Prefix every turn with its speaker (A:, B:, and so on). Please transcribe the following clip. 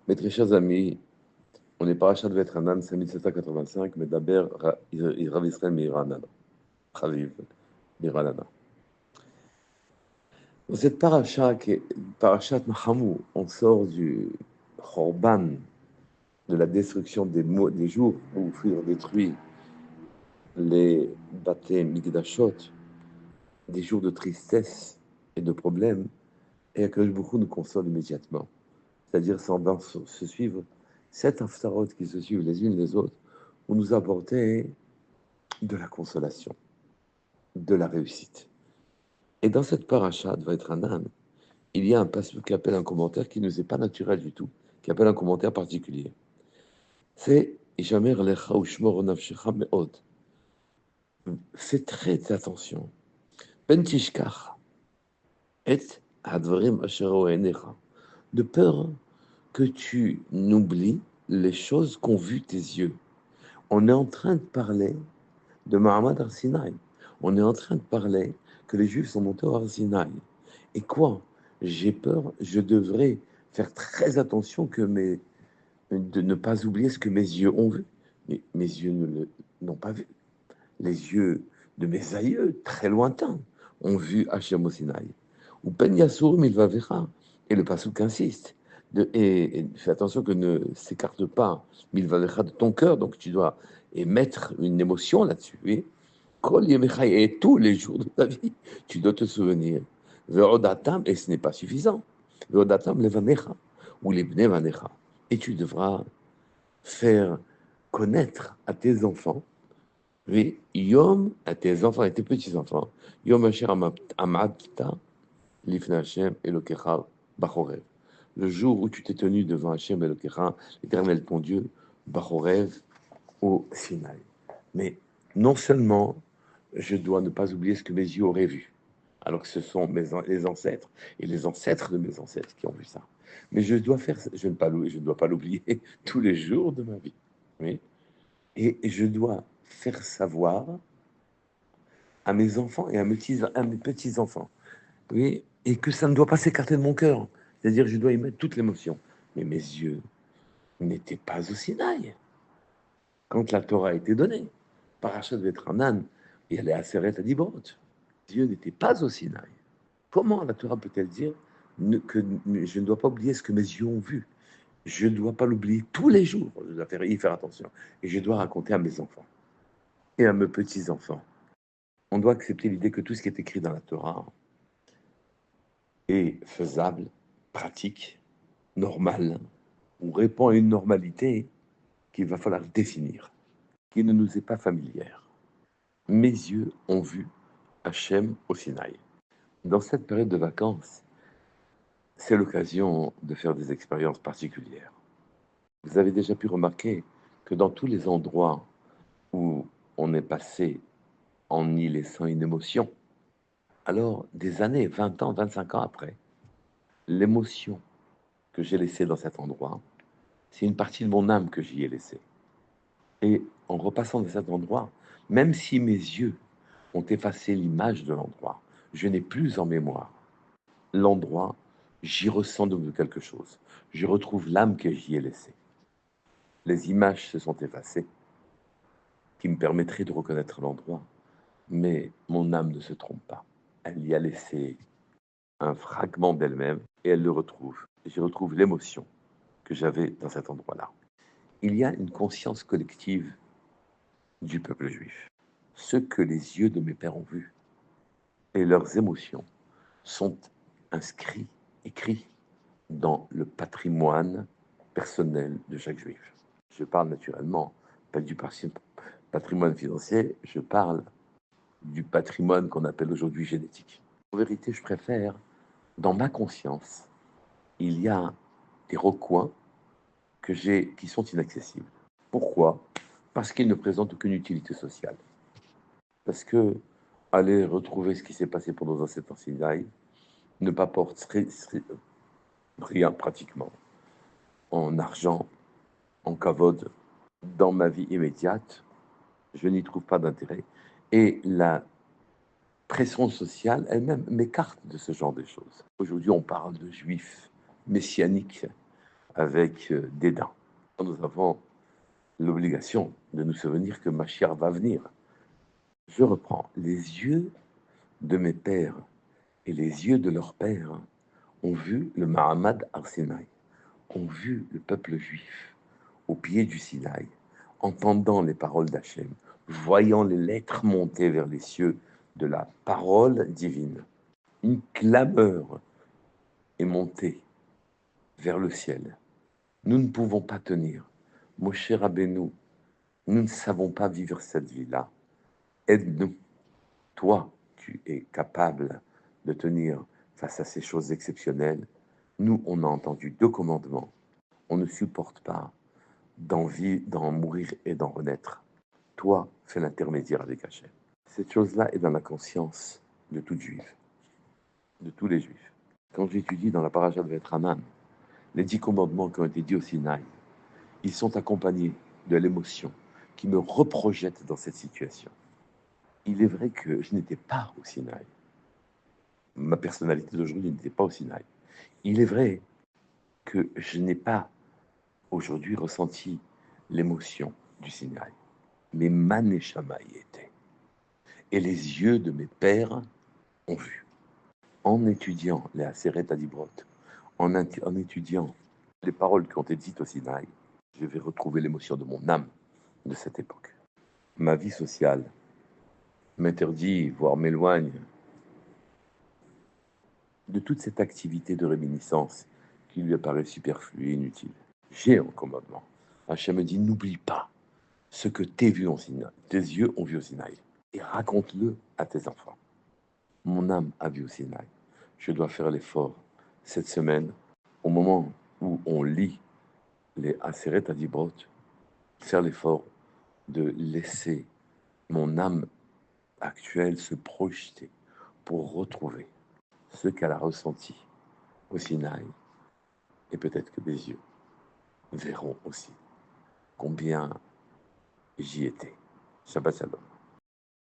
A: Mes très chers amis, on est parachat de Vetranan, c'est 1785, mais d'abord, Rav Israël Miranana. Chaviv Miranana. Dans cette paracha, qui est parachat Nachamu, on sort du Chorban, de la destruction des jours où furent détruits les Baté Mikdashot, des jours de tristesse et de problèmes, et Akadosh Baruch Hu nous console immédiatement. C'est-à-dire sans se suivre 7 haftarot qui se suivent les unes les autres, pour nous apporter de la consolation, de la réussite. Et dans cette paracha de Vaïtranan, il y a un passage qui appelle un commentaire qui ne nous est pas naturel du tout, qui appelle un commentaire particulier. C'est Ishamer lecha ushmor nafshecha me'od. Fais très attention. Ben tishkach et hadvarim asher oenecha. De peur que tu n'oublies les choses qu'ont vu tes yeux. On est en train de parler de Mahamad Arsinaï. On est en train de parler que les Juifs sont montés au Arsinaï. Et quoi? J'ai peur, je devrais faire très attention de ne pas oublier ce que mes yeux ont vu. Mais mes yeux n'ont pas vu. Les yeux de mes aïeux, très lointains, ont vu Hachem au Sinaï. Ou Ben Yassour Milvavecha. Et le Passouk insiste. Et fais attention que ne s'écarte pas Milvavecha de ton cœur, donc tu dois émettre une émotion là-dessus. Oui. Kol Yemechai, et tous les jours de ta vie, tu dois te souvenir. Ve'odatam, et ce n'est pas suffisant. Ve'odatam levanecha, ou lebne vanecha. Et tu devras faire connaître à tes enfants, oui, Yom, à tes enfants et tes petits-enfants, Yom Asher Amadta, Lifne Hashem Elokecha Bachorev. Le jour où tu t'es tenu devant Hashem Elokecha, l'Éternel ton Dieu, Bachorev, au Sinaï. Mais non seulement je dois ne pas oublier ce que mes yeux auraient vu, alors que ce sont les ancêtres et les ancêtres de mes ancêtres qui ont vu ça. Mais je dois faire, je ne dois pas l'oublier tous les jours de ma vie. Oui. Et je dois faire savoir à mes enfants et à mes petits-enfants. Oui. Et que ça ne doit pas s'écarter de mon cœur. C'est-à-dire, je dois y mettre toute l'émotion. Mais mes yeux n'étaient pas au Sinaï quand la Torah a été donnée. Parachat Vetranan, et elle est Aseret à Dibrot. Dieu n'était pas au Sinaï. Comment la Torah peut-elle dire que je ne dois pas oublier ce que mes yeux ont vu? Je ne dois pas l'oublier tous les jours. Je dois y faire attention. Et je dois raconter à mes enfants et à mes petits-enfants. On doit accepter l'idée que tout ce qui est écrit dans la Torah est faisable, pratique, normal, ou répond à une normalité qu'il va falloir définir, qui ne nous est pas familière. Mes yeux ont vu Hachem au Sinaï. Dans cette période de vacances, c'est l'occasion de faire des expériences particulières. Vous avez déjà pu remarquer que dans tous les endroits où on est passé en y laissant une émotion, alors des années, 20 ans, 25 ans après, l'émotion que j'ai laissée dans cet endroit, c'est une partie de mon âme que j'y ai laissée. Et en repassant dans cet endroit, même si mes yeux ont effacé l'image de l'endroit, je n'ai plus en mémoire l'endroit, j'y ressens de quelque chose. Je retrouve l'âme que j'y ai laissée. Les images se sont effacées, qui me permettraient de reconnaître l'endroit, mais mon âme ne se trompe pas. Elle y a laissé un fragment d'elle-même et elle le retrouve. J'y retrouve l'émotion que j'avais dans cet endroit-là. Il y a une conscience collective du peuple juif. Ce que les yeux de mes pères ont vu et leurs émotions sont inscrits, écrits dans le patrimoine personnel de chaque juif. Je parle naturellement pas du patrimoine financier, je parle du patrimoine qu'on appelle aujourd'hui génétique. En vérité, je préfère, dans ma conscience, il y a des recoins qui sont inaccessibles. Pourquoi? Parce qu'ils ne présentent aucune utilité sociale. Parce que aller retrouver ce qui s'est passé pour nos ancêtres en Sinaï ne m'apporte rien pratiquement en argent, en kavod, dans ma vie immédiate. Je n'y trouve pas d'intérêt. Et la pression sociale elle-même m'écarte de ce genre de choses. Aujourd'hui, on parle de juifs messianiques, avec dédain. Nous avons l'obligation de nous souvenir que Mashiach va venir. Je reprends. Les yeux de mes pères et les yeux de leurs pères ont vu le Mahamad Arsinaï, ont vu le peuple juif au pied du Sinaï, entendant les paroles d'Hachem, voyant les lettres monter vers les cieux de la parole divine. Une clameur est montée vers le ciel. Nous ne pouvons pas tenir. Moshe Rabbeinu, nous ne savons pas vivre cette vie-là. Aide-nous. Toi, tu es capable de tenir face à ces choses exceptionnelles. Nous, on a entendu 2 commandements. On ne supporte pas d'en mourir et d'en renaître. Toi, fais l'intermédiaire avec Hachem. Cette chose-là est dans la conscience de tout juif, de tous les juifs. Quand j'étudie dans la paracha de Vetranan, les 10 commandements qui ont été dits au Sinaï, ils sont accompagnés de l'émotion qui me reprojette dans cette situation. Il est vrai que je n'étais pas au Sinaï. Ma personnalité d'aujourd'hui n'était pas au Sinaï. Il est vrai que je n'ai pas aujourd'hui ressenti l'émotion du Sinaï. Mais ma neshama y était. Et les yeux de mes pères ont vu. En étudiant les Aseret Adibrot, en étudiant les paroles qui ont été dites au Sinaï, je vais retrouver l'émotion de mon âme de cette époque. Ma vie sociale m'interdit, voire m'éloigne de toute cette activité de réminiscence qui lui apparaît superflue et inutile. J'ai un commandement. Hachem me dit, n'oublie pas ce que tes yeux ont vu au Sinaï, et raconte-le à tes enfants. Mon âme a vu au Sinaï. Je dois faire l'effort cette semaine, au moment où on lit les Aseret Adibrot, faire l'effort de laisser mon âme actuelle se projeter pour retrouver ce qu'elle a ressenti au Sinaï. Et peut-être que mes yeux verront aussi combien j'y étais. Shabbat Shalom.